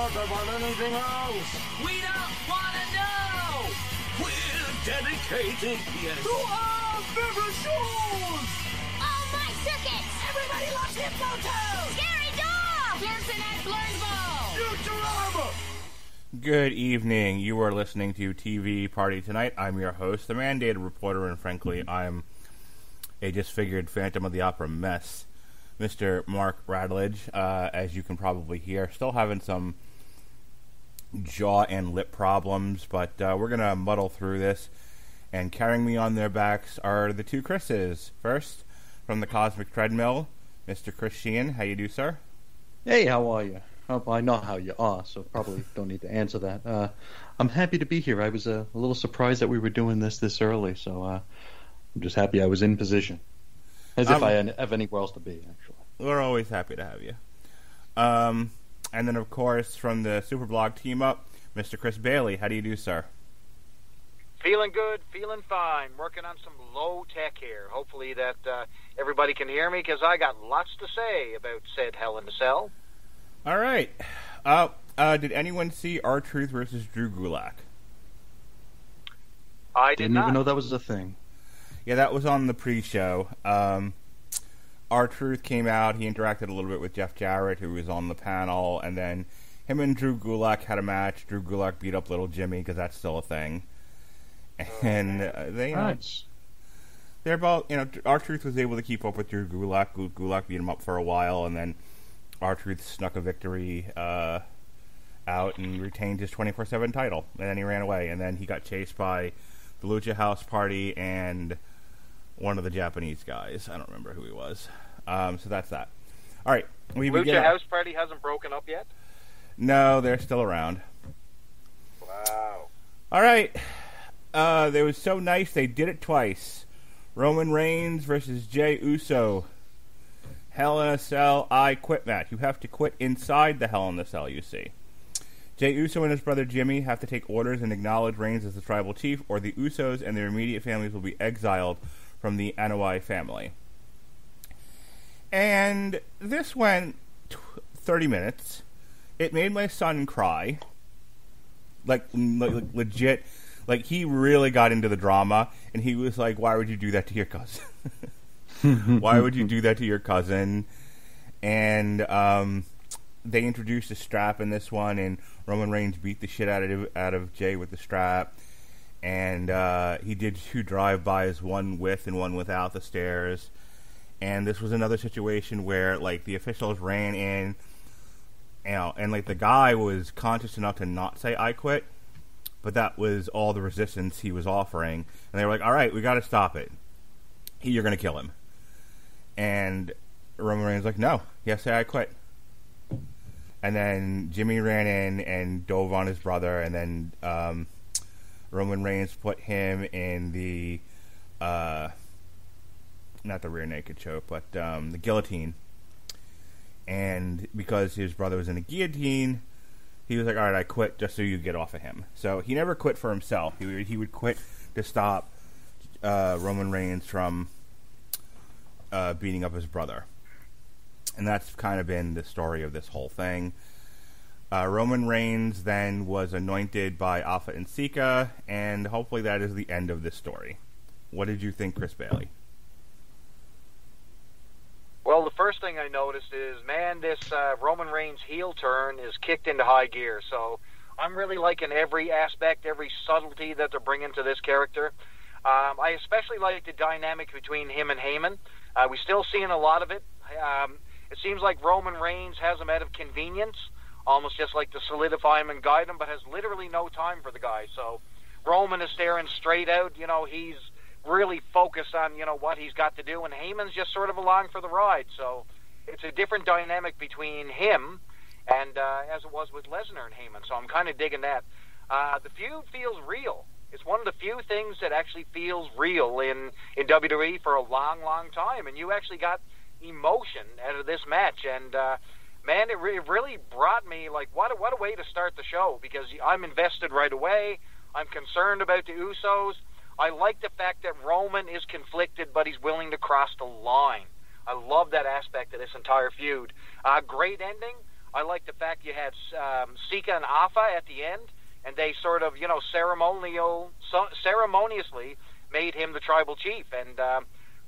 talk about anything else. We don't want to know. We're dedicated, yes, to our favorite shows. Oh, my circuits. Everybody loves Hypnotoad. Scary Dog. Pearson at Blurnsball. Futurama. Good evening. You are listening to TV Party Tonight. I'm your host, the mandated reporter, and frankly, I'm a disfigured Phantom of the Opera mess, Mr. Mark Radledge. As you can probably hear, still having some jaw and lip problems, but we're going to muddle through this. And carrying me on their backs are the two Chris's. First, from the Cosmic Treadmill, Mr. Chris Sheehan. How you do, sir? Hey, how are you? Oh, I know how you are, so probably don't need to answer that. I'm happy to be here. I was a little surprised that we were doing this early, so I'm just happy I was in position. As if I have anywhere else to be, actually. We're always happy to have you. And then, of course, from the Superblog team-up, Mr. Chris Bailey. How do you do, sir? Feeling good, feeling fine. Working on some low-tech here. Hopefully that everybody can hear me, because I got lots to say about said Hell in a Cell. All right. Did anyone see R-Truth versus Drew Gulak? I didn't even know that was a thing. Yeah, that was on the pre-show. R-Truth came out. He interacted a little bit with Jeff Jarrett, who was on the panel, and then him and Drew Gulak had a match. Drew Gulak beat up Little Jimmy, because that's still a thing. And they, nice. They're about, R-Truth was able to keep up with Drew Gulak. Gulak beat him up for a while, and then R-Truth snuck a victory out and retained his 24/7 title. And then he ran away. And then he got chased by the Lucha House Party and one of the Japanese guys. I don't remember who he was. So that's that. All right. Lucha House Party hasn't broken up yet? No, they're still around. Wow. All right. They was so nice they did it twice. Roman Reigns versus Jey Uso. Hell in a Cell, I Quit match. You have to quit inside the Hell in a Cell, you see. Jey Uso and his brother Jimmy have to take orders and acknowledge Reigns as the tribal chief, or the Usos and their immediate families will be exiled from the Anoa'i family. And this went 30 minutes. It made my son cry. Like legit. Like, he really got into the drama, and he was like, why would you do that to your cousin? Why would you do that to your cousin? And they introduced a strap in this one, and Roman Reigns beat the shit out of Jey with the strap. And he did two drive-bys, one with and one without the stairs. And this was another situation where, like, the officials ran in, and, like, the guy was conscious enough to not say, I quit. But that was all the resistance he was offering. And they were like, all right, we got to stop it. You're going to kill him. And Roman Reigns was like, no, yes, I quit. And then Jimmy ran in and dove on his brother, and then Roman Reigns put him in the, not the rear naked choke, but the guillotine. And because his brother was in a guillotine, he was like, all right, I quit just so you get off of him. So he never quit for himself. He would quit to stop Roman Reigns from beating up his brother. And that's kind of been the story of this whole thing. Roman Reigns then was anointed by Alpha and Sika, and hopefully that is the end of this story. What did you think, Chris Bailey? Well, the first thing I noticed is, man, this Roman Reigns heel turn is kicked into high gear. So I'm really liking every aspect, every subtlety that they're bringing to this character. I especially like the dynamic between him and Heyman. We're still seeing a lot of it. It seems like Roman Reigns has him out of convenience, almost just like to solidify him and guide him, but has literally no time for the guy. So Roman is staring straight out. He's really focused on, what he's got to do, and Heyman's just sort of along for the ride. So it's a different dynamic between him and as it was with Lesnar and Heyman. So I'm kind of digging that. The feud feels real. It's one of the few things that actually feels real in WWE for a long, long time. And you actually got emotion out of this match. And, man, it really brought me, like, what a way to start the show, because I'm invested right away. I'm concerned about the Usos. I like the fact that Roman is conflicted, but he's willing to cross the line. I love that aspect of this entire feud. Great ending. I like the fact you had Sika and Afa at the end, and they sort of, ceremoniously made him the tribal chief. And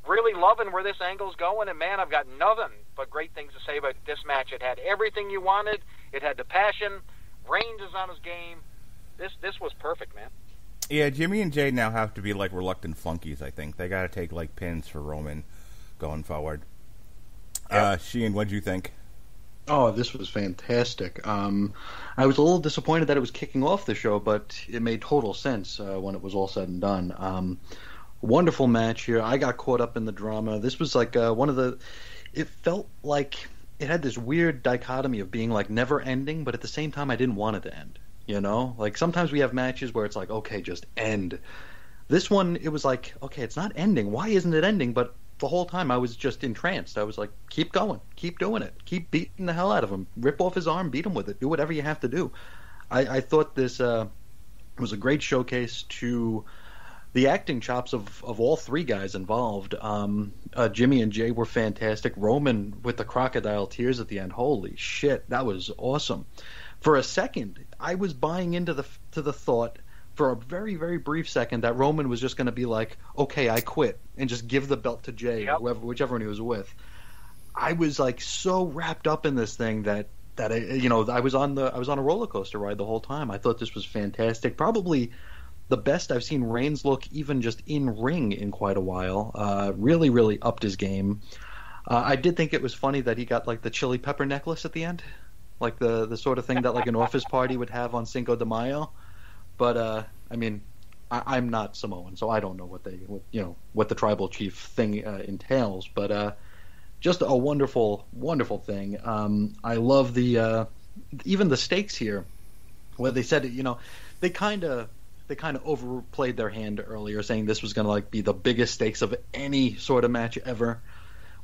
really loving where this angle's going. And, man, I've got nothing but great things to say about this match. It had everything you wanted. It had the passion. Reigns is on his game. This was perfect, man. Yeah, Jimmy and Jay now have to be like reluctant flunkies, I think. They got to take like pins for Roman going forward. Yep. Sheehan, what'd you think? Oh, this was fantastic. I was a little disappointed that it was kicking off the show, but it made total sense when it was all said and done. Wonderful match here. I got caught up in the drama. This was like it felt like it had this weird dichotomy of being like never ending, but at the same time I didn't want it to end. You know, like sometimes we have matches where it's like, okay, just end. This one, it was like, okay, it's not ending. Why isn't it ending? But the whole time I was just entranced. I was like, keep going, keep doing it, keep beating the hell out of him, rip off his arm, beat him with it, do whatever you have to do. I thought this was a great showcase to the acting chops of all three guys involved. Jimmy and Jay were fantastic. Roman with the crocodile tears at the end. Holy shit, that was awesome. For a second, I was buying into the thought for a very, very brief second that Roman was just going to be like, okay, I quit, and just give the belt to Jay, yep, or whichever one he was with. I was like so wrapped up in this thing that I was on a roller coaster ride the whole time. I thought this was fantastic. Probably the best I've seen Reigns look even just in ring in quite a while. Really, really upped his game. I did think it was funny that he got like the chili pepper necklace at the end. Like the sort of thing that like an office party would have on Cinco de Mayo. But I mean, I'm not Samoan, so I don't know what the tribal chief thing entails. But just a wonderful, wonderful thing. I love the even the stakes here, where they said they kind of overplayed their hand earlier, saying this was going to like be the biggest stakes of any sort of match ever.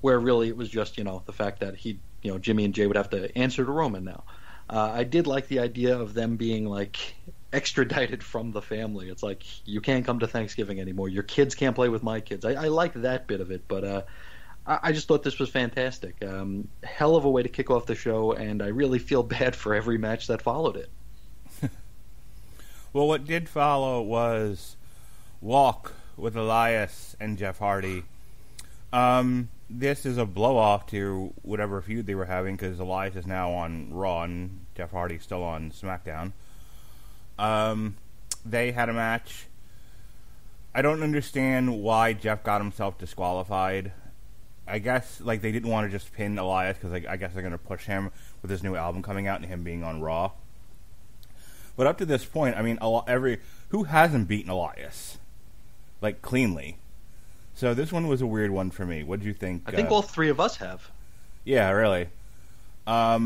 Where really it was just the fact that Jimmy and Jay would have to answer to Roman now. I did like the idea of them being like extradited from the family. It's like, you can't come to Thanksgiving anymore. Your kids can't play with my kids. I like that bit of it, but I just thought this was fantastic. Hell of a way to kick off the show, and I really feel bad for every match that followed it. Well, what did follow was Walk with Elias and Jeff Hardy. This is a blow-off to whatever feud they were having, because Elias is now on Raw and Jeff Hardy's still on SmackDown. They had a match. I don't understand why Jeff got himself disqualified. I guess like they didn't want to just pin Elias, because I guess they're going to push him with his new album coming out and him being on Raw. But up to this point, I mean, who hasn't beaten Elias? Like, cleanly. So this one was a weird one for me. What did you think? I think all three of us have. Yeah, really. I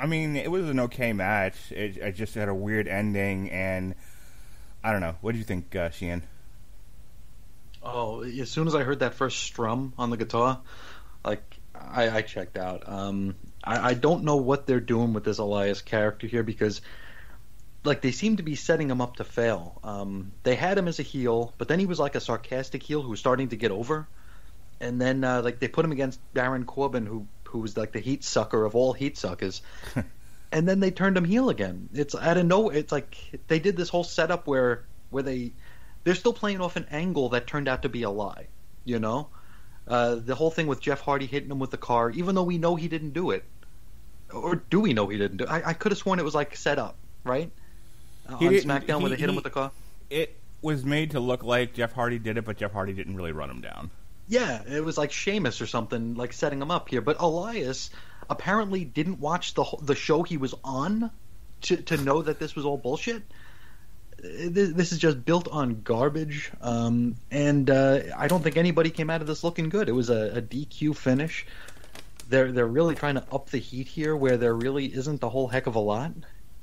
mean, it was an okay match. It just had a weird ending, and I don't know. What did you think, Sheehan? Oh, as soon as I heard that first strum on the guitar, like, I checked out. I don't know what they're doing with this Elias character here, because like they seem to be setting him up to fail. They had him as a heel, but then he was like a sarcastic heel who was starting to get over. And then like they put him against Baron Corbin, who was like the heat sucker of all heat suckers. And then they turned him heel again. It's out of nowhere. It's like they did this whole setup where they're still playing off an angle that turned out to be a lie. The whole thing with Jeff Hardy hitting him with the car, even though we know he didn't do it. Or do we know he didn't do it? I could have sworn it was like set up, right? On SmackDown where they hit him with the car? It was made to look like Jeff Hardy did it, but Jeff Hardy didn't really run him down. Yeah, it was like Sheamus or something, like setting him up here. But Elias apparently didn't watch the show he was on to know that this was all bullshit. This is just built on garbage, and I don't think anybody came out of this looking good. It was a DQ finish. They're really trying to up the heat here, where there really isn't a whole heck of a lot.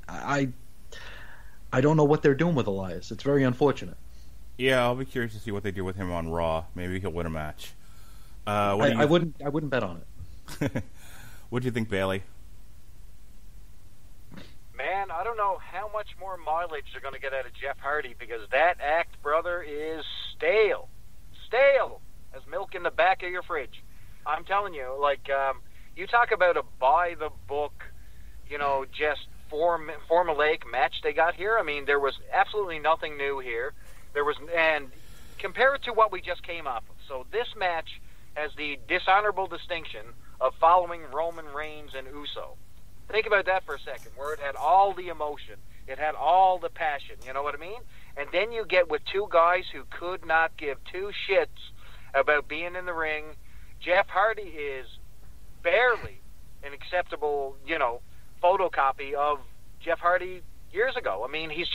I don't know what they're doing with Elias. It's very unfortunate. Yeah, I'll be curious to see what they do with him on Raw. Maybe he'll win a match. I wouldn't bet on it. What do you think, Bailey? Man, I don't know how much more mileage they're going to get out of Jeff Hardy, because that act, brother, is stale. Stale as milk in the back of your fridge. I'm telling you, like, You talk about a by-the-book, just formulaic match they got here. I mean, there was absolutely nothing new here. And compare it to what we just came off of. So this match has the dishonorable distinction of following Roman Reigns and Uso. Think about that for a second, where it had all the emotion. It had all the passion, you know what I mean? And then you get with two guys who could not give two shits about being in the ring. Jeff Hardy is barely an acceptable, photocopy of Jeff Hardy years ago. I mean, he's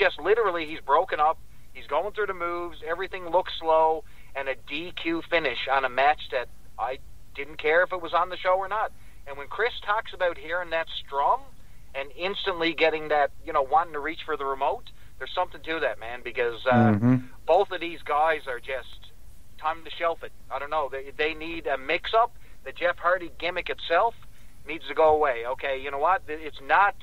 broken up. He's going through the moves. Everything looks slow. And a DQ finish on a match that I didn't care if it was on the show or not. And when Chris talks about hearing that strum and instantly getting that, wanting to reach for the remote, there's something to that, man, because both of these guys are just time to shelf it. I don't know. They need a mix-up. The Jeff Hardy gimmick itself needs to go away. Okay, you know what? It's not,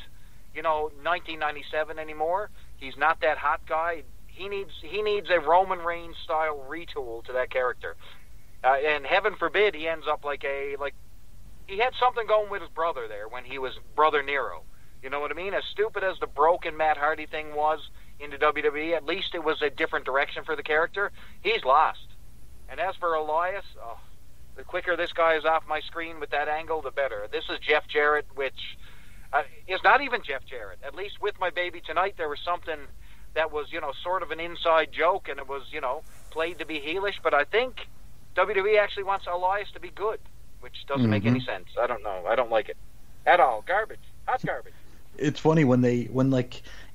1997 anymore. He's not that hot guy. He needs a Roman Reigns style retool to that character. And heaven forbid he ends up like he had something going with his brother there when he was Brother Nero. You know what I mean? As stupid as the broken Matt Hardy thing was into WWE, at least it was a different direction for the character. He's lost. And as for Elias, the quicker this guy is off my screen with that angle, the better. This is Jeff Jarrett, which is not even Jeff Jarrett. At least with My Baby Tonight, there was something that was, sort of an inside joke, and it was, played to be heelish. But I think WWE actually wants Elias to be good, which doesn't make any sense. I don't know. I don't like it at all. Garbage. Hot garbage. It's funny when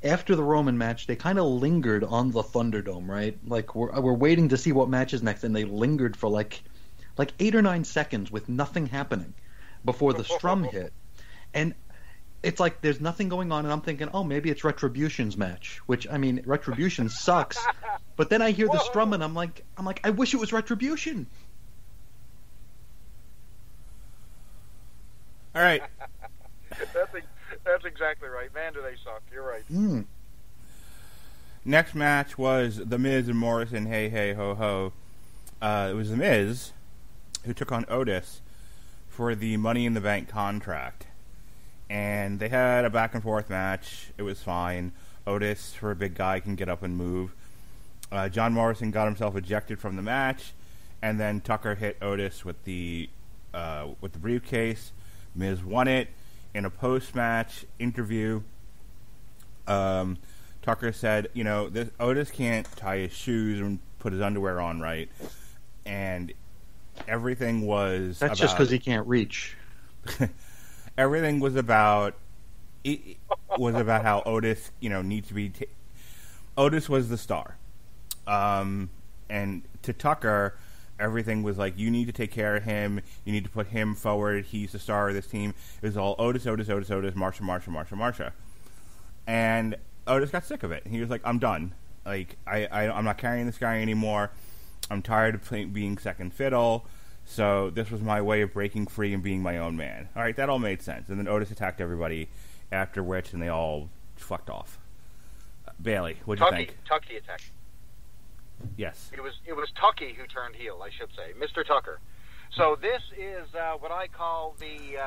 after the Roman match, they kind of lingered on the Thunderdome, right? Like we're waiting to see what match is next, and they lingered for like 8 or 9 seconds with nothing happening before the strum hit, and it's like there's nothing going on, and I'm thinking, oh, maybe it's Retribution's match, which I mean, Retribution sucks, but then I hear the strum, and I'm like, I wish it was Retribution. All right. That's exactly right. Man, do they suck. You're right. Next match was The Miz and Morrison. Hey, hey, ho, ho. It was The Miz who took on Otis for the Money in the Bank contract. And they had a back-and-forth match. It was fine. Otis, for a big guy, can get up and move. John Morrison got himself ejected from the match. And then Tucker hit Otis with the briefcase. Miz won it. In a post-match interview, Tucker said, Otis can't tie his shoes and put his underwear on right, and everything was That's just because he can't reach. Everything was about how Otis, needs to be. Otis was the star, and to Tucker, everything was like, you need to take care of him. You need to put him forward. He's the star of this team. It was all Otis, Marsha. And Otis got sick of it. He was like, I'm done. Like, I'm not carrying this guy anymore. I'm tired of being second fiddle. So this was my way of breaking free and being my own man. All right, that all made sense. And then Otis attacked everybody, after which, and they all fucked off. Bailey, what'd you think? Tucky attacked. Yes. It was Tucky who turned heel, I should say. Mr. Tucker. So this is what I call the,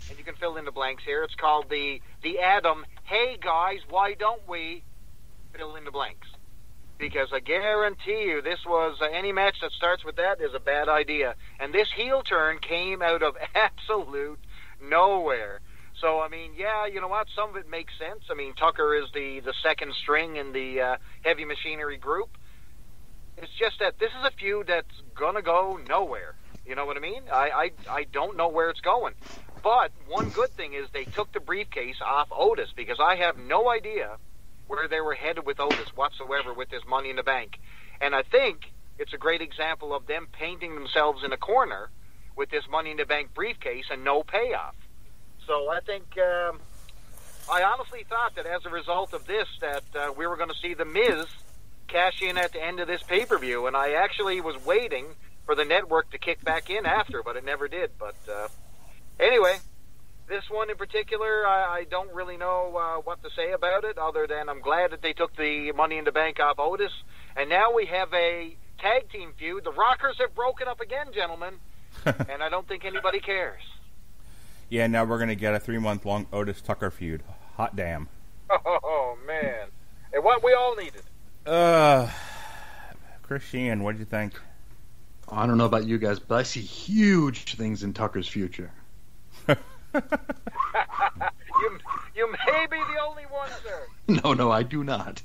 and you can fill in the blanks here, it's called the Adam, hey guys, why don't we fill in the blanks? Because I guarantee you this was, any match that starts with that is a bad idea. And this heel turn came out of absolute nowhere. So, I mean, yeah, you know what, some of it makes sense. I mean, Tucker is the second string in the Heavy Machinery group. It's just that this is a feud that's going to go nowhere. You know what I mean? I don't know where it's going. But one good thing is they took the briefcase off Otis, because I have no idea where they were headed with Otis whatsoever with this Money in the Bank. And I think it's a great example of them painting themselves in a corner with this Money in the Bank briefcase and no payoff. So I think, I honestly thought that as a result of this, that we were going to see The Miz cash in at the end of this pay-per-view, and I actually was waiting for the network to kick back in after, but it never did. But anyway, this one in particular, I don't really know what to say about it, other than I'm glad that they took the Money in the Bank off Otis, and now we have a tag team feud. The Rockers have broken up again, gentlemen, and I don't think anybody cares. Yeah, now we're going to get a 3-month-long Otis Tucker feud. Hot damn. Oh, man. And what we all needed. Chris Sheehan, what did you think? I don't know about you guys, but I see huge things in Tucker's future. You may be the only one, sir. No, I do not.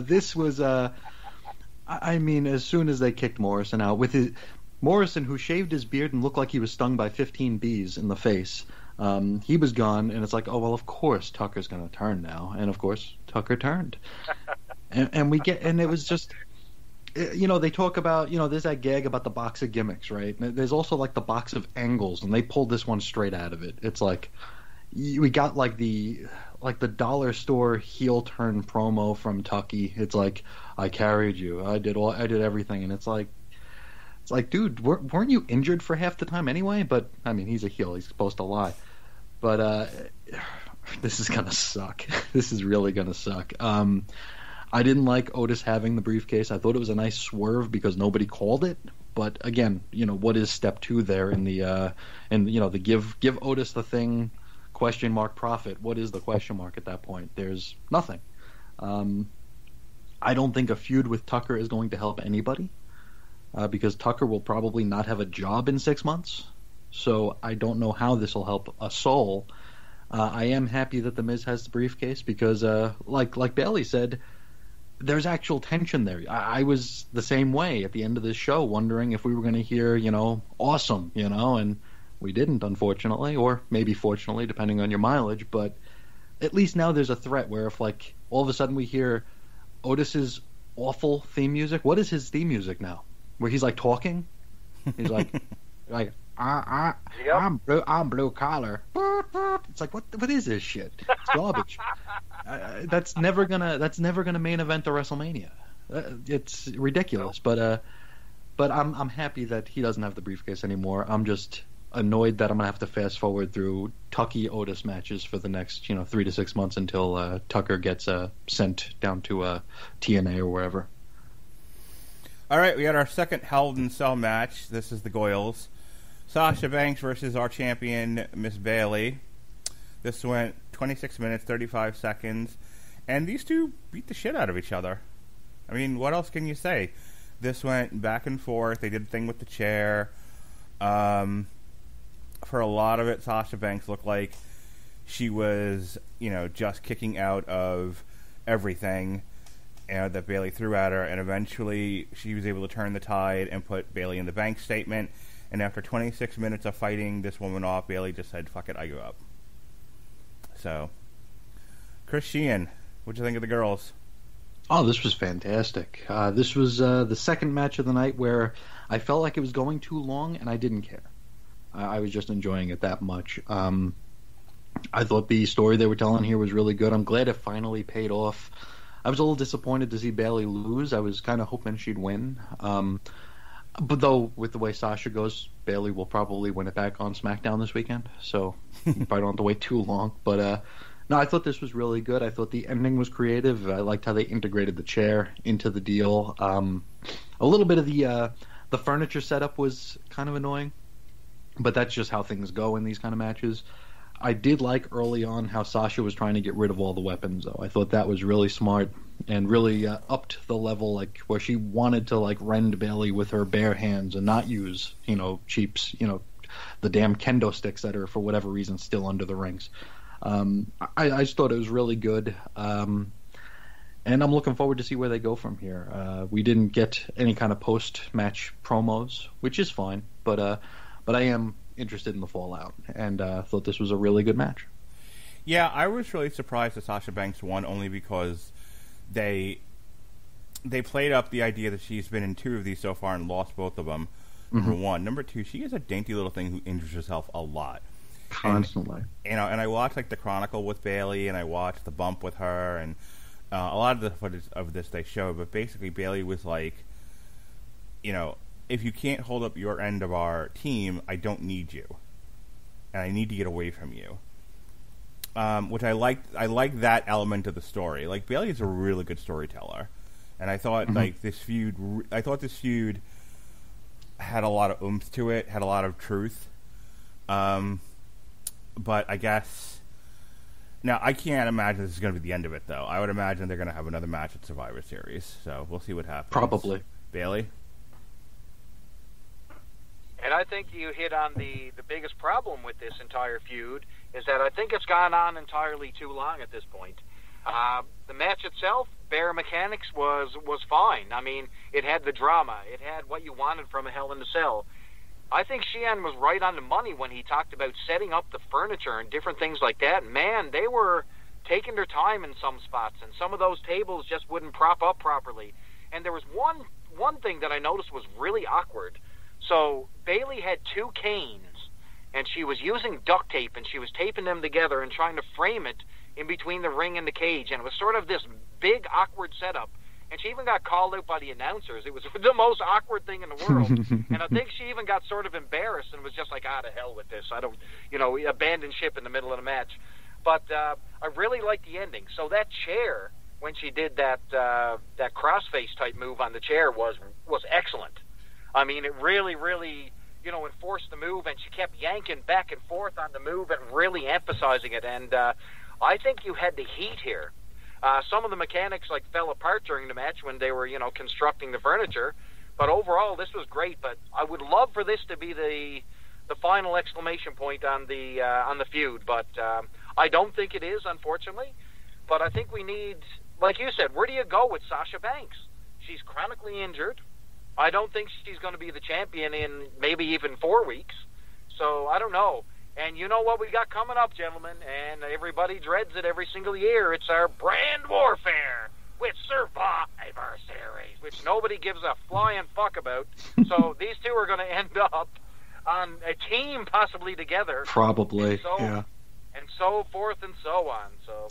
This was, I mean, as soon as they kicked Morrison out, with Morrison, who shaved his beard and looked like he was stung by 15 bees in the face, he was gone, and it's like, oh, well, of course Tucker's going to turn now. And, of course, Tucker turned. and it was just... they talk about, there's that gag about the box of gimmicks, right? There's also, like, the box of angles, and they pulled this one straight out of it. It's like, we got, like the dollar store heel turn promo from Tucky. It's like, I carried you. I did everything. And it's like, dude, weren't you injured for half the time anyway? But, I mean, he's a heel. He's supposed to lie. But, this is gonna suck. This is really gonna suck. I didn't like Otis having the briefcase. I thought it was a nice swerve because nobody called it. But again, what is step 2 there in the the give Otis the thing, ? Profit. What is the question mark at that point? There's nothing. I don't think a feud with Tucker is going to help anybody because Tucker will probably not have a job in 6 months. So I don't know how this will help a soul. I am happy that The Miz has the briefcase because, like Bailey said, there's actual tension there. I was the same way at the end of this show, wondering if we were going to hear, awesome, and we didn't, unfortunately, or maybe fortunately, depending on your mileage. But at least now there's a threat where if, like, all of a sudden we hear Otis's awful theme music. What is his theme music now? Where he's, like, talking? He's like, I'm blue collar. It's like, what is this shit? It's garbage. That's never gonna main event a WrestleMania. It's ridiculous. But I'm happy that he doesn't have the briefcase anymore. I'm just annoyed that I'm gonna have to fast forward through Tucky Otis matches for the next 3 to 6 months until Tucker gets sent down to TNA or wherever. All right, we got our second Hell in Cell match. This is the Goyles. Sasha Banks versus our champion, Miss Bailey. This went 26 minutes, 35 seconds. And these two beat the shit out of each other. I mean, what else can you say? This went back and forth. They did the thing with the chair. For a lot of it, Sasha Banks looked like she was, just kicking out of everything that Bailey threw at her. And eventually, she was able to turn the tide and put Bailey in the bank statement. And after 26 minutes of fighting this woman off, Bailey just said, fuck it, I give up. So, Chris Sheehan, what'd you think of the girls? Oh, this was fantastic. This was the second match of the night where I felt like it was going too long, and I didn't care. I was just enjoying it that much. I thought the story they were telling here was really good. I'm glad it finally paid off. I was a little disappointed to see Bailey lose. I was kind of hoping she'd win. But though, with the way Sasha goes, Bailey will probably win it back on SmackDown this weekend. So you probably don't have to wait too long. But no, I thought this was really good. I thought the ending was creative. I liked how they integrated the chair into the deal. A little bit of the furniture setup was kind of annoying. But that's just how things go in these kind of matches. I did like early on how Sasha was trying to get rid of all the weapons, though. I thought that was really smart and really upped the level, like where she wanted to like rend Bailey with her bare hands and not use, cheaps, the damn kendo sticks that are for whatever reason still under the rings. I just thought it was really good, and I'm looking forward to see where they go from here. We didn't get any kind of post-match promos, which is fine, but I am interested in the fallout, and thought this was a really good match. Yeah, I was really surprised that Sasha Banks won, only because they played up the idea that she's been in 2 of these so far and lost both of them. Number 1. Number 2, she is a dainty little thing who injures herself a lot. Constantly. And I watched like the Chronicle with Bailey, and I watched the bump with her, and a lot of the footage of this they showed, but basically Bailey was like, if you can't hold up your end of our team, I don't need you, and I need to get away from you. Which I liked. I like that element of the story. Like, Bailey is a really good storyteller, and I thought this feud had a lot of oomph to it, had a lot of truth. but I guess now I can't imagine this is going to be the end of it, though. I would imagine they're going to have another match at Survivor Series, so we'll see what happens. Probably. Bailey? And I think you hit on the biggest problem with this entire feud is that I think it's gone on entirely too long at this point. The match itself, bare mechanics, was fine. I mean, it had the drama. It had what you wanted from a Hell in a Cell. I think Sheehan was right on the money when he talked about setting up the furniture and different things like that. Man, they were taking their time in some spots, and some of those tables just wouldn't prop up properly. And there was one thing that I noticed was really awkward. So Bailey had two canes, and she was using duct tape, and she was taping them together and trying to frame it in between the ring and the cage, and it was sort of this big, awkward setup. And she even got called out by the announcers. It was the most awkward thing in the world. And I think she even got sort of embarrassed and was just like, to hell with this. I don't, abandon ship in the middle of the match. But I really liked the ending. So that chair, when she did that crossface type move on the chair, was excellent. I mean, it really, really, enforced the move, and she kept yanking back and forth on the move and really emphasizing it. And I think you had the heat here. Some of the mechanics fell apart during the match when they were, constructing the furniture. But overall, this was great. But I would love for this to be the final exclamation point on the feud. But I don't think it is, unfortunately. But I think we need, like you said, where do you go with Sasha Banks? She's chronically injured. I don't think she's going to be the champion in maybe even 4 weeks. So I don't know. And you know what we got coming up, gentlemen, and everybody dreads it every single year. It's our brand warfare with Survivor Series, which nobody gives a flying fuck about. So these two are going to end up on a team possibly together. Probably, yeah. And so forth and so on. So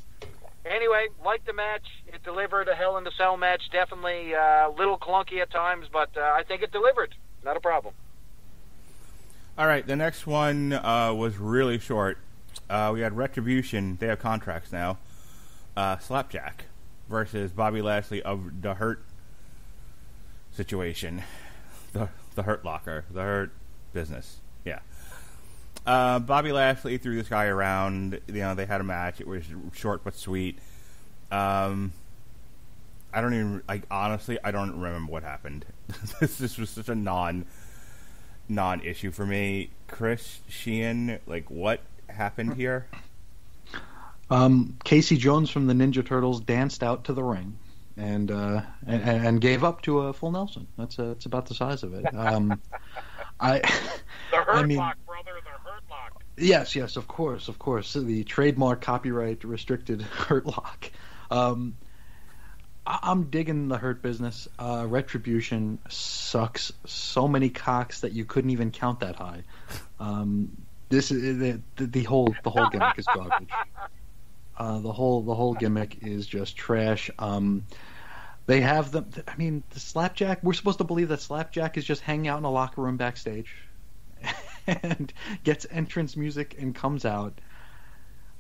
anyway, like the match, it delivered. A Hell in a Cell match, definitely a little clunky at times, but I think it delivered. Not a problem. All right, the next one was really short. We had Retribution. They have contracts now. Slapjack versus Bobby Lashley of the Hurt situation. The Hurt Locker. The Hurt Business. Yeah. Bobby Lashley threw this guy around. They had a match. It was short but sweet. Honestly, I don't remember what happened. This was such a non-issue for me. Chris Sheehan, what happened here? Casey Jones from the Ninja Turtles danced out to the ring and gave up to a full Nelson. It's about the size of it. The Hurt Lock, brother, the Hurt Lock. Yes, of course. The trademark, copyright restricted Hurt Lock. I'm digging the Hurt Business. Retribution sucks so many cocks that you couldn't even count that high. This is the whole gimmick is garbage. The whole gimmick is just trash. They have them. I mean, the Slapjack. We're supposed to believe that Slapjack is just hanging out in a locker room backstage and gets entrance music and comes out.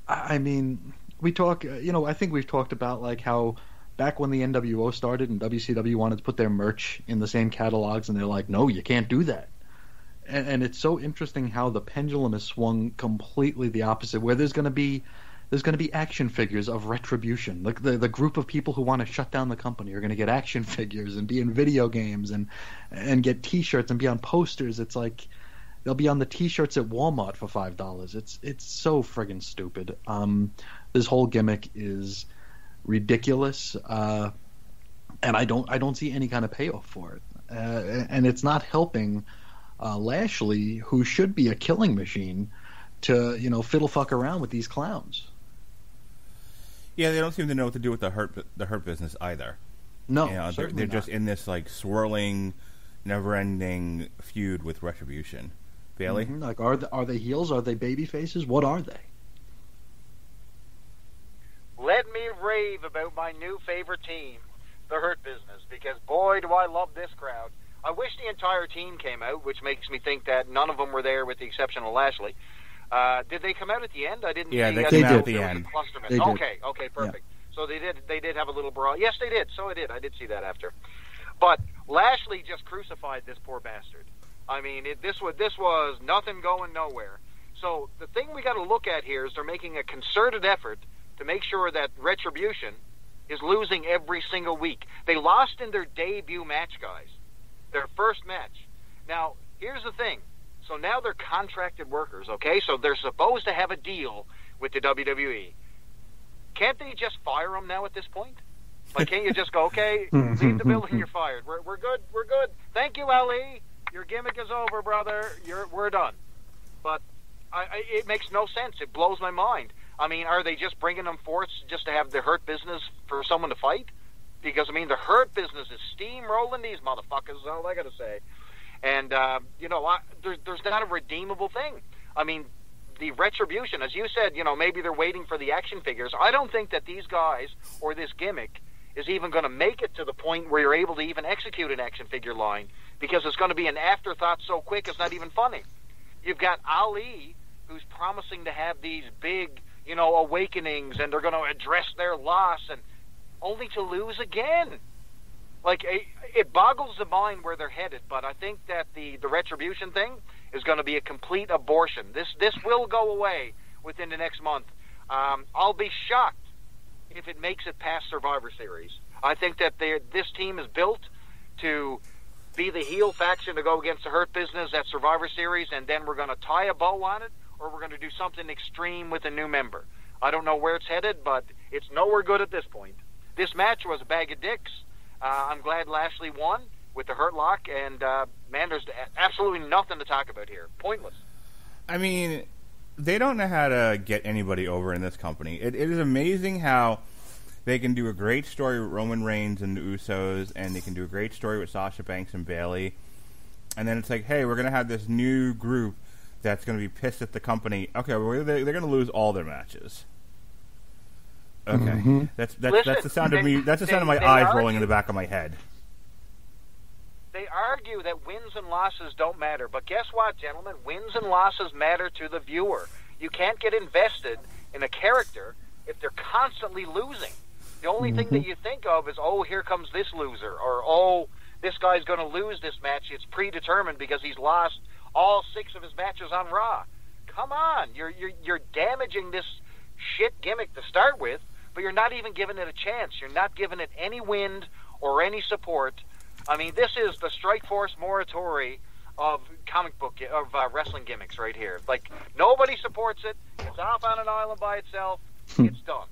I mean, we talk. I think we've talked about how. Back when the NWO started and WCW wanted to put their merch in the same catalogs, and they're like, no, you can't do that. And it's so interesting how the pendulum has swung completely the opposite, where there's going to be action figures of Retribution. Like the group of people who want to shut down the company are going to get action figures and be in video games and get T-shirts and be on posters. It's like they'll be on the T-shirts at Walmart for $5. It's so friggin' stupid. This whole gimmick is ridiculous, and I don't see any kind of payoff for it, and it's not helping Lashley, who should be a killing machine, to fiddle fuck around with these clowns. Yeah, they don't seem to know what to do with the Hurt Business either. No, they're just in this swirling, never-ending feud with Retribution. Bailey, are they heels? Are they baby faces? What are they? Let me rave about my new favorite team, the Hurt Business, because boy, do I love this crowd. I wish the entire team came out, which makes me think that none of them were there with the exception of Lashley. Did they come out at the end? I didn't see. Yeah, they came out at the end. They did. Okay, perfect. Yeah. So they did have a little brawl. Yes, they did. So I did. I did see that after. But Lashley just crucified this poor bastard. I mean, this was nothing going nowhere. So the thing we got to look at here is they're making a concerted effort to make sure that Retribution is losing every single week. They lost in their debut match, guys. Their first match. Now, here's the thing. So now they're contracted workers, okay? So they're supposed to have a deal with the WWE. Can't they just fire them now at this point? Like, can't you just go, okay, leave the building, you're fired. We're good, we're good. Thank you, Ali. Your gimmick is over, brother. We're done. But it makes no sense. It blows my mind. I mean, are they just bringing them forth just to have the Hurt Business for someone to fight? Because, I mean, the Hurt Business is steamrolling these motherfuckers, is all I got to say. And, there's not a redeemable thing. I mean, the Retribution, as you said, maybe they're waiting for the action figures. I don't think that these guys or this gimmick is even going to make it to the point where you're able to even execute an action figure line, because it's going to be an afterthought so quick it's not even funny. You've got Ali, who's promising to have these big, awakenings, and they're going to address their loss, and only to lose again. Like, it boggles the mind where they're headed, but I think that the Retribution thing is going to be a complete abortion. This will go away within the next month. I'll be shocked if it makes it past Survivor Series. I think that this team is built to be the heel faction to go against the Hurt Business at Survivor Series, and then we're going to tie a bow on it, or we're going to do something extreme with a new member. I don't know where it's headed, but it's nowhere good at this point. This match was a bag of dicks. I'm glad Lashley won with the Hurt Lock, and, man, there's absolutely nothing to talk about here. Pointless. I mean, they don't know how to get anybody over in this company. It is amazing how they can do a great story with Roman Reigns and the Usos, and they can do a great story with Sasha Banks and Bayley. And then it's like, hey, we're going to have this new group that's going to be pissed at the company. Okay, well, they're going to lose all their matches. Okay, Mm-hmm. that's the sound of me. That's the sound of my eyes rolling in the back of my head. They argue that wins and losses don't matter, but guess what, gentlemen? Wins and losses matter to the viewer. You can't get invested in a character if they're constantly losing. The only thing that you think of is, oh, here comes this loser, or oh, this guy's going to lose this match. It's predetermined because he's lost all 6 of his matches on Raw. Come on, you're damaging this shit gimmick to start with, but you're not even giving it a chance. You're not giving it any wind or any support. I mean, this is the Strikeforce Morituri of wrestling gimmicks right here. Like, nobody supports it. It's off on an island by itself. It's done.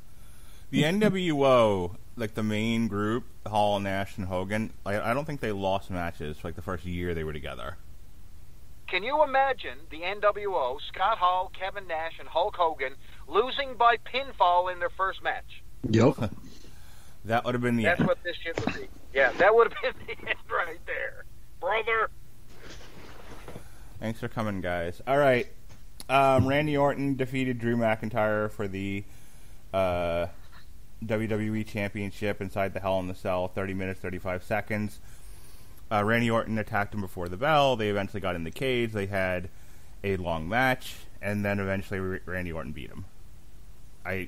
The NWO, like the main group, Hall, Nash, and Hogan, I don't think they lost matches for like the first year they were together. Can you imagine the NWO, Scott Hall, Kevin Nash, and Hulk Hogan losing by pinfall in their first match? Yep. That would have been the end. That's what this shit would be. Yeah, that would have been the end right there. Brother. Thanks for coming, guys. All right. Randy Orton defeated Drew McIntyre for the WWE Championship inside the Hell in the Cell, 30 minutes, 35 seconds. Randy Orton attacked him before the bell. They eventually got in the cage. They had a long match, and then eventually Randy Orton beat him. I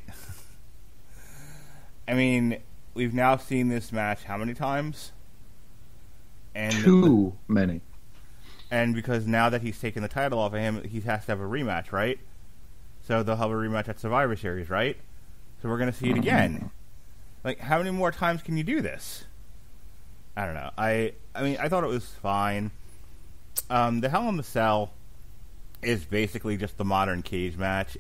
mean, we've now seen this match how many times? And Too many. And because now that he's taken the title off of him, he has to have a rematch, right? So they'll have a rematch at Survivor Series, right? So we're going to see it again. Like, how many more times can you do this? I don't know. I mean, I thought it was fine. The Hell in the Cell is basically just the modern cage match.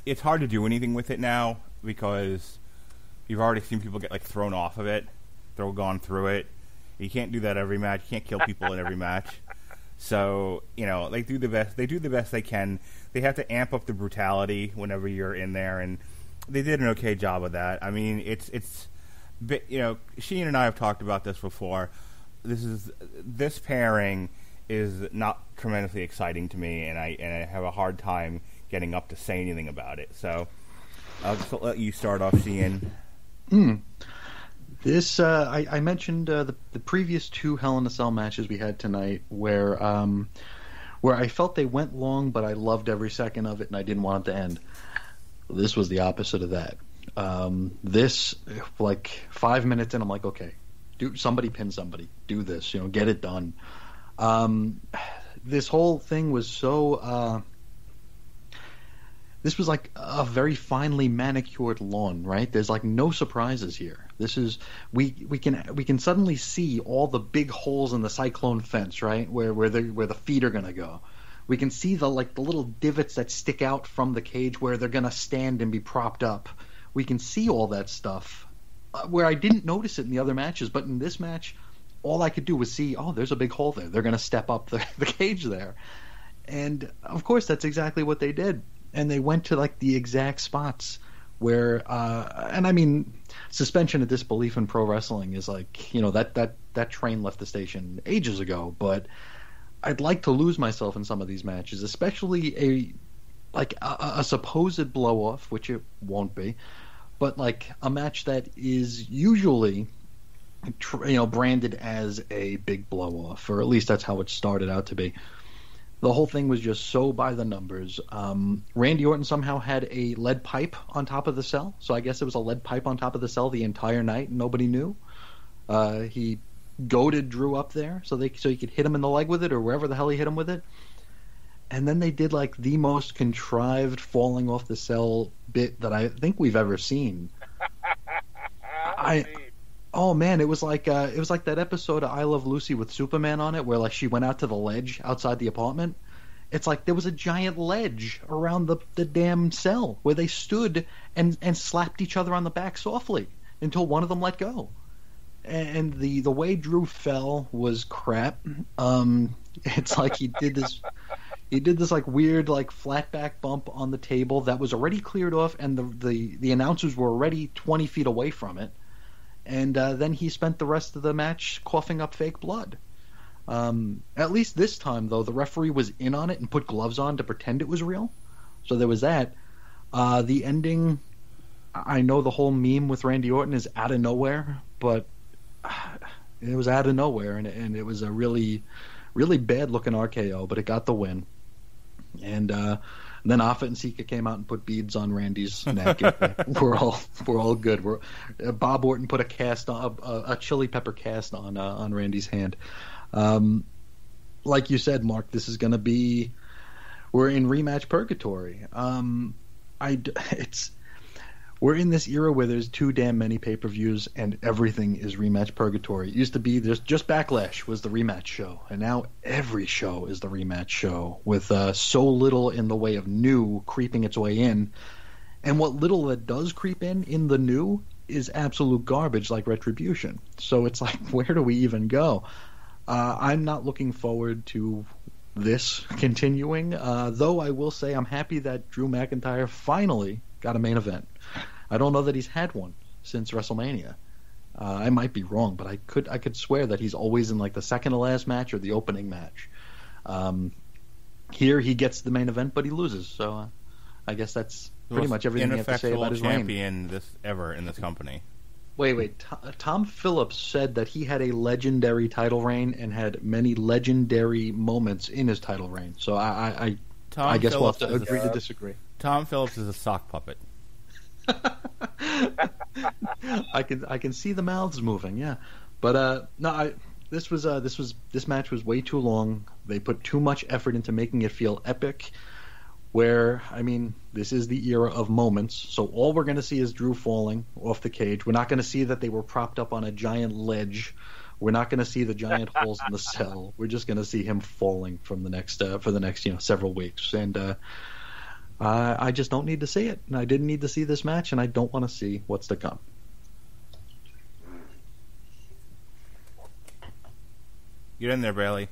It's hard to do anything with it now because you've already seen people get like thrown off of it, gone through it. You can't do that every match. You can't kill people in every match. So they do the best. They do the best they can. They have to amp up the brutality whenever you're in there, and they did an okay job of that. I mean, it's. Sheen and I have talked about this before. This pairing is not tremendously exciting to me, and I have a hard time getting up to say anything about it. So I'll just let you start off, Sheen. This I mentioned the previous 2 Hell in a Cell matches we had tonight, where I felt they went long, but I loved every second of it, and I didn't want it to end. This was the opposite of that. This, like 5 minutes in, I'm like, okay, somebody pin somebody, do this, get it done. This whole thing was so this was like a very finely manicured lawn, right? There's like no surprises here. This is we can suddenly see all the big holes in the cyclone fence, right? Where the feet are gonna go. We can see the little divots that stick out from the cage where they're gonna stand and be propped up. We can see all that stuff where I didn't notice it in the other matches, but in this match, all I could do was see, oh, there's a big hole there. They're gonna step up the cage there, and of course that's exactly what they did. And they went to like the exact spots where, and I mean, suspension of disbelief in pro wrestling is like, you know, that train left the station ages ago. But I'd like to lose myself in some of these matches, especially a supposed blow off, which it won't be, but like a match that is usually, branded as a big blow off, or at least that's how it started out to be. The whole thing was just so by the numbers. Randy Orton somehow had a lead pipe on top of the cell, so I guess it was a lead pipe on top of the cell the entire night, and nobody knew. He goaded Drew up there so he could hit him in the leg with it, or wherever the hell he hit him with it. And then they did like the most contrived falling off the cell bit that I think we've ever seen. Oh man, it was like that episode of I Love Lucy with Superman on it, where like she went out to the ledge outside the apartment. It's like there was a giant ledge around the damn cell where they stood and slapped each other on the back softly until one of them let go. And the way Drew fell was crap. It's like he did this like weird like flat back bump on the table that was already cleared off, and the announcers were already 20 feet away from it. And then he spent the rest of the match coughing up fake blood. At least this time, though, the referee was in on it and put gloves on to pretend it was real. So there was that. The ending, I know the whole meme with Randy Orton is out of nowhere, but it was out of nowhere, and it was a really, really bad-looking RKO, but it got the win. And then Offit and Sika came out and put beads on Randy's neck. We're all good. Bob Orton put a chili pepper cast on Randy's hand. Like you said, Mark, this is going to be, we're in rematch purgatory. We're in this era where there's too damn many pay-per-views and everything is rematch purgatory. It used to be there's just Backlash was the rematch show, and now every show is the rematch show with so little in the way of new creeping its way in. And what little that does creep in the new is absolute garbage like Retribution. So it's like, where do we even go? I'm not looking forward to this continuing, though I will say I'm happy that Drew McIntyre finally got a main event. I don't know that he's had one since WrestleMania. I might be wrong, but I could swear that he's always in like the second to last match or the opening match. Here he gets the main event, but he loses. So I guess that's pretty much everything you have to say about his reign. Champion ever in this company. Wait. Tom Phillips said that he had a legendary title reign and had many legendary moments in his title reign. So I guess we'll have to agree to disagree. Tom Phillips is a sock puppet. I can see the mouths moving, yeah. But this match was way too long. They put too much effort into making it feel epic. Where, I mean, this is the era of moments, so all we're going to see is Drew falling off the cage. We're not going to see that they were propped up on a giant ledge. We're not going to see the giant holes in the cell. We're just going to see him falling from for the next several weeks. And I just don't need to see it. And I didn't need to see this match, and I don't want to see what's to come. Get in there, Bailey.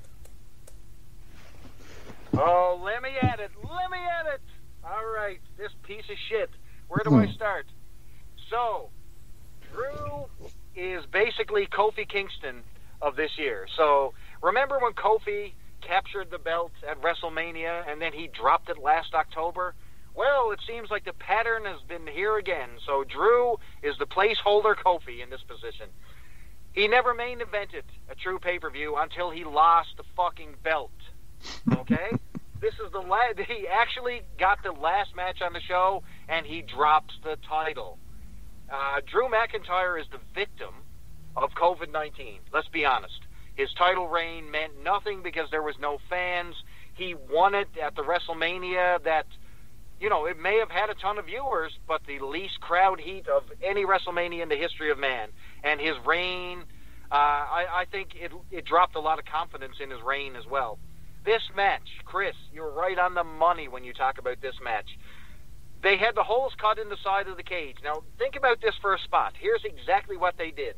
Oh, let me at it. All right, this piece of shit. Where do I start? So, Drew is basically Kofi Kingston of this year. So, remember when Kofi captured the belt at WrestleMania and then he dropped it last October? Well, it seems like the pattern has been here again. So, Drew is the placeholder Kofi in this position. He never main evented a true pay-per-view until he lost the fucking belt. Okay? This is he actually got the last match on the show, and he drops the title. Drew McIntyre is the victim of COVID-19. Let's be honest. His title reign meant nothing because there was no fans. He won it at the WrestleMania that it may have had a ton of viewers, but the least crowd heat of any WrestleMania in the history of man. And his reign, I think it dropped a lot of confidence in his reign as well. This match, Chris, you're right on the money when you talk about this match. They had the holes cut in the side of the cage. Now, think about this for a spot. Here's exactly what they did.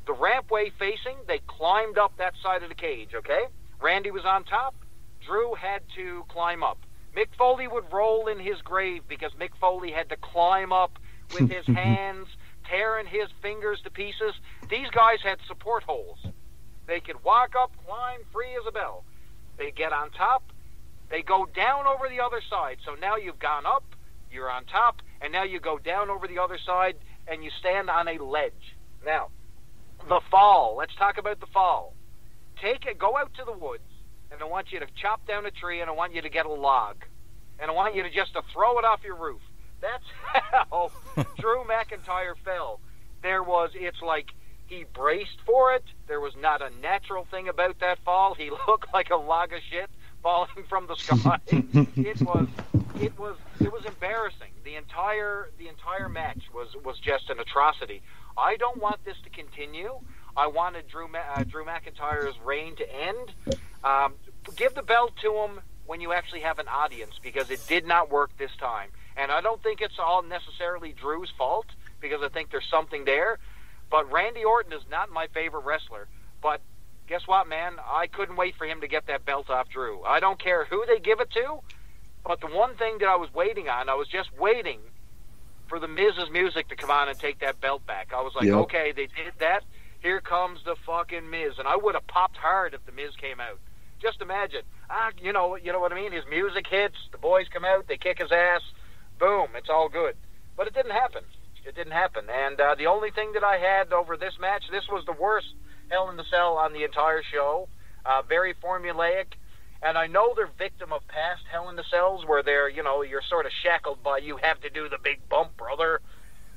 The rampway facing, they climbed up that side of the cage, okay? Randy was on top. Drew had to climb up. Mick Foley would roll in his grave because Mick Foley had to climb up with his hands, tearing his fingers to pieces. These guys had support holes. They could walk up, climb, free as a bell. They get on top. They go down over the other side. So now you've gone up, you're on top, and now you go down over the other side, and you stand on a ledge. Now, the fall. Let's talk about the fall. Go out to the woods, and I want you to chop down a tree, and I want you to get a log. And I want you to just throw it off your roof. That's how Drew McIntyre fell. It's like he braced for it. There was not a natural thing about that fall. He looked like a log of shit falling from the sky. It was embarrassing. The entire match was just an atrocity. I don't want this to continue. I wanted Drew McIntyre's reign to end. Give the belt to him when you actually have an audience, because it did not work this time. And I don't think it's all necessarily Drew's fault, because I think there's something there. But Randy Orton is not my favorite wrestler. But guess what, man? I couldn't wait for him to get that belt off Drew. I don't care who they give it to, but the one thing that I was waiting on, I was just waiting for the Miz's music to come on and take that belt back. I was like, okay, they did that. Here comes the fucking Miz. And I would have popped hard if the Miz came out. Just imagine. You know what I mean? His music hits, the boys come out, they kick his ass, boom, it's all good. But it didn't happen. It didn't happen. And the only thing that I had over this match, this was the worst Hell in the Cell on the entire show. Very formulaic. And I know they're victim of past Hell in the Cells where you're sort of shackled by, you have to do the big bump, brother.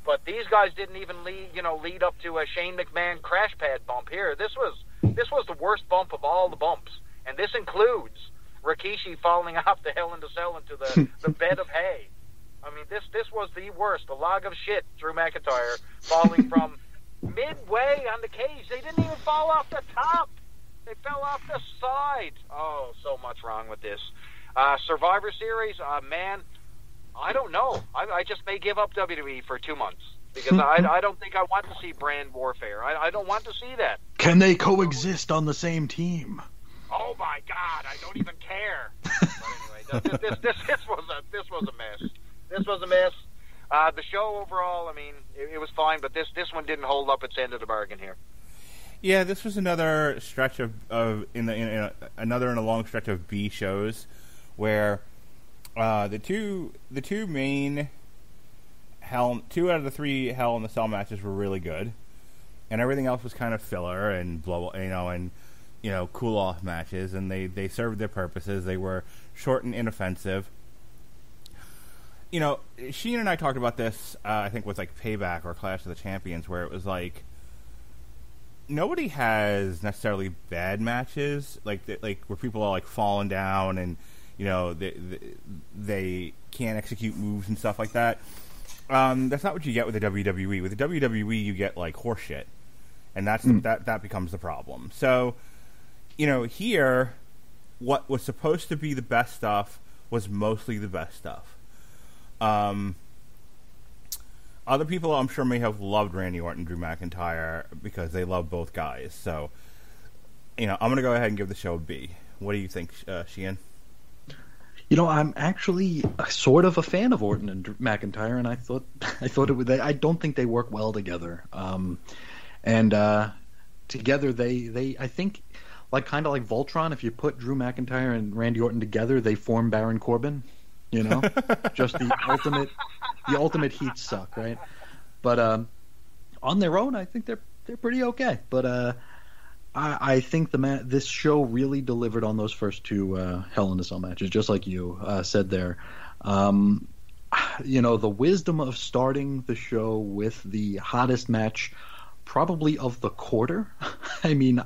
But these guys didn't even lead up to a Shane McMahon crash pad bump here. This was the worst bump of all the bumps. And this includes Rikishi falling off the Hell in the Cell into the bed of hay. I mean, this was the worst. The log of shit, Drew McIntyre, falling from midway on the cage. They didn't even fall off the top. They fell off the side. Oh, so much wrong with this. Survivor Series, man, I don't know. I just may give up WWE for 2 months. Because I don't think I want to see brand warfare. I don't want to see that. Can they coexist on the same team? Oh my God! I don't even care. But anyway, this was a mess. This was a mess. The show overall, I mean, it was fine, but this one didn't hold up its end of the bargain here. Yeah, this was another stretch another in a long stretch of B shows, where the two main two out of the 3 Hell in the Cell matches were really good, and everything else was kind of filler and cool off matches, and they served their purposes. They were short and inoffensive. Sheen and I talked about this, I think with like Payback or Clash of the Champions, where it was like nobody has necessarily bad matches, like where people are like falling down and they can't execute moves and stuff like that. That's not what you get with the WWE. With the WWE, you get like horseshit, and that becomes the problem. So, here, what was supposed to be the best stuff was mostly the best stuff. Other people, I'm sure, may have loved Randy Orton, Drew McIntyre, because they love both guys. So, I'm going to go ahead and give the show a B. What do you think, Sheehan? I'm actually sort of a fan of Orton and McIntyre, and I thought I don't think they work well together. And together they I think kind of like Voltron. If you put Drew McIntyre and Randy Orton together, they form Baron Corbin. Just the ultimate heat suck, right? But on their own, I think they're pretty okay. But I think this show really delivered on those first 2 Hell in a Cell matches, just like you said there. The wisdom of starting the show with the hottest match, probably of the quarter. I mean,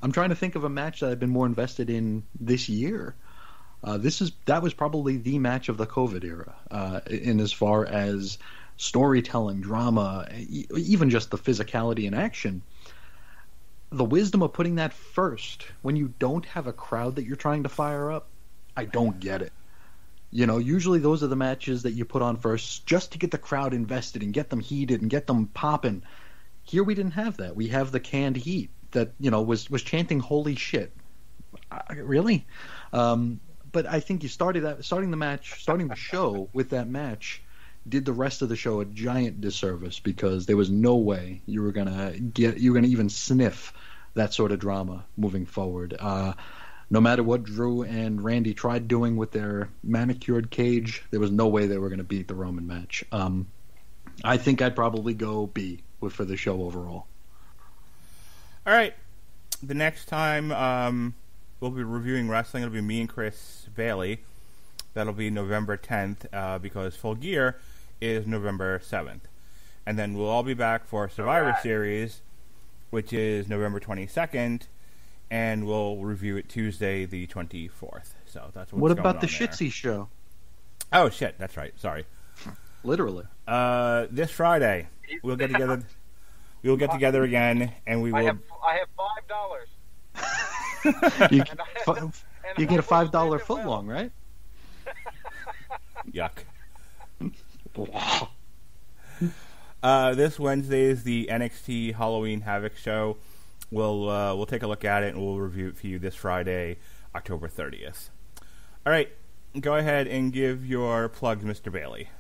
I'm trying to think of a match that I've been more invested in this year. That was probably the match of the COVID era, in as far as storytelling, drama, even just the physicality in action. The wisdom of putting that first when you don't have a crowd that you're trying to fire up, I don't get it. Usually those are the matches that you put on first just to get the crowd invested and get them heated and get them popping. Here we didn't have that. We have the canned heat that, was chanting holy shit. Really? But I think starting the show with that match did the rest of the show a giant disservice, because there was no way you were gonna even sniff that sort of drama moving forward. No matter what Drew and Randy tried doing with their manicured cage, there was no way they were going to beat the Roman match. I think I'd probably go B for the show overall. All right. The next time we'll be reviewing wrestling, it'll be me and Chris Bailey. That'll be November 10th, because Full Gear is November 7th. And then we'll all be back for Survivor Series, which is November 22nd. And we'll review it Tuesday, the 24th. So that's what's What going about on the there. Shitsy show? Oh shit, that's right. Sorry. Literally. This Friday we'll get together. We will get together again, and we will. I have $5. You get a $5 footlong, right? Yuck. This Wednesday is the NXT Halloween Havoc show. We'll take a look at it, and we'll review it for you this Friday, October 30th. All right, go ahead and give your plugs, Mr. Bailey.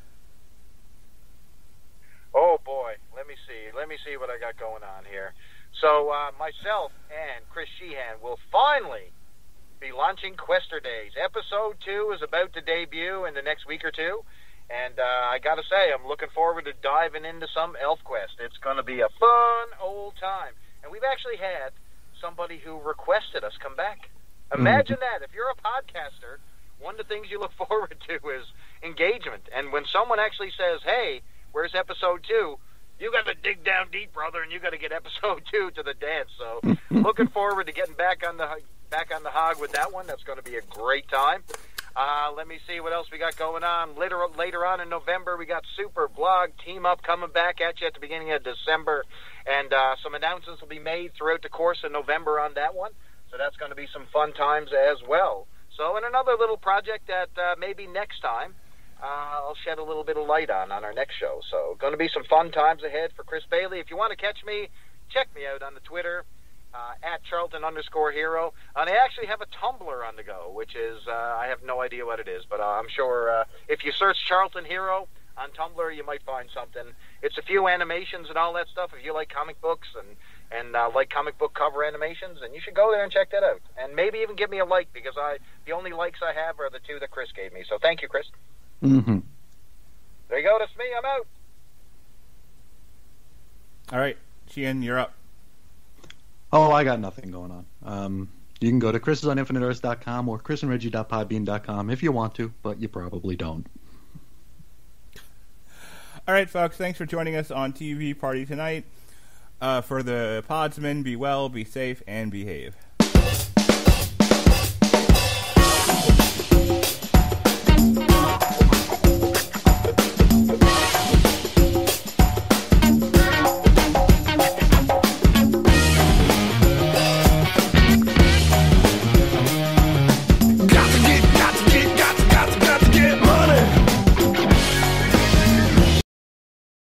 Oh boy, let me see what I got going on here. So myself and Chris Sheehan will finally be launching Quester Days. Episode 2 is about to debut in the next week or two, and I gotta say, I'm looking forward to diving into some ElfQuest. It's gonna be a fun old time. And we've actually had somebody who requested us come back. Imagine that. If you're a podcaster, one of the things you look forward to is engagement. And when someone actually says, hey, where's episode 2? You got to dig down deep, brother, and you got to get episode 2 to the dance. So looking forward to getting back on the hog with that one. That's going to be a great time. Let me see what else we got going on. Later on in November, we got Super Blog Team Up coming back at you at the beginning of December. And some announcements will be made throughout the course of November on that one. So that's going to be some fun times as well. So, and another little project that maybe next time I'll shed a little bit of light on our next show. So going to be some fun times ahead for Chris Bailey. If you want to catch me, check me out on the Twitter, at Charlton_hero. And I actually have a Tumblr on the go, which is, I have no idea what it is, but I'm sure if you search Charlton Hero on Tumblr, you might find something. It's a few animations and all that stuff. If you like comic books and like comic book cover animations, and you should go there and check that out. And maybe even give me a like, because the only likes I have are the 2 that Chris gave me. So thank you, Chris. Mm-hmm. There you go. That's me. I'm out. All right, Sheehan, you're up. Oh, I got nothing going on. You can go to chrisisoninfiniteearth.com or chrisandreggie.podbean.com if you want to, but you probably don't. All right, folks, thanks for joining us on TV Party tonight. For the Podsmen, be well, be safe, and behave.